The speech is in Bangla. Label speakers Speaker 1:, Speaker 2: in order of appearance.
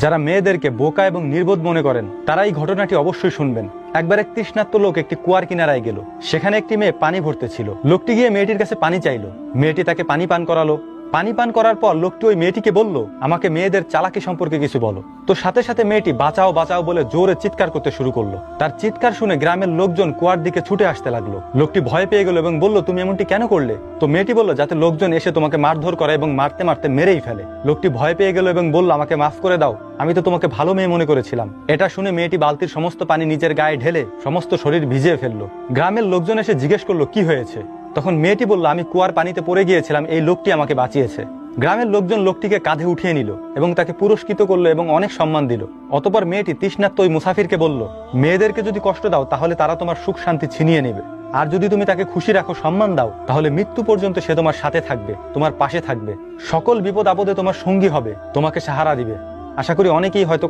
Speaker 1: যারা মেয়েদেরকে বোকা এবং নির্বোধ মনে করেন তারা এই ঘটনাটি অবশ্যই শুনবেন। একবার এক তৃষ্ণার্ত লোক একটি কুয়ার কিনারায় গেল। সেখানে একটি মেয়ে পানি ভরতে ছিল। লোকটি গিয়ে মেয়েটির কাছে পানি চাইলো। মেয়েটি তাকে পানি পান করালো। পানি পান করার পর লোকটি ওই মেয়েটিকে বলল, আমাকে মেয়েদের চালাকি সম্পর্কে কিছু বলো। তো সাথে সাথে মেয়েটি বাঁচাও বাঁচাও বলে জোরে চিৎকার করতে শুরু করলো। তার চিৎকার শুনে গ্রামের লোকজন কুয়ার দিকে ছুটে আসতে লাগলো। লোকটি ভয় পেয়ে গেল এবং বলল, তুমি এমনটি কেন করলে? তো মেয়েটি বলল, যাতে লোকজন এসে তোমাকে মারধর করে এবং মারতে মারতে মেরেই ফেলে। লোকটি ভয় পেয়ে গেল এবং বলল, আমাকে মাফ করে দাও, আমি তো তোমাকে ভালো মেয়ে মনে করেছিলাম। এটা শুনে মেয়েটি বালতির সমস্ত পানি নিজের গায়ে ঢেলে সমস্ত শরীর ভিজিয়ে ফেললো। গ্রামের লোকজন এসে জিজ্ঞেস করলো, কি হয়েছে? তখন মেয়েটি বলল, আমি কুয়ার পানিতে পড়ে গিয়েছিলাম, এই লোকটি আমাকে বাঁচিয়েছে। গ্রামের লোকজন লোকটিকে কাঁধে উঠিয়ে নিল এবং তাকে পুরস্কৃত করলো এবং অনেক সম্মান দিল। অতঃপর মেয়েটি তৃষ্ণার্ত ওই মুসাফিরকে বলল, মেয়েদেরকে যদি কষ্ট দাও তাহলে তারা তোমার সুখ শান্তি ছিনিয়ে নেবে, আর যদি তুমি তাকে খুশি রাখো, সম্মান দাও, তাহলে মৃত্যু পর্যন্ত সে তোমার সাথে থাকবে, তোমার পাশে থাকবে, সকল বিপদ আপদে তোমার সঙ্গী হবে, তোমাকে সাহারা দিবে। আশা করি অনেকেই হয়তো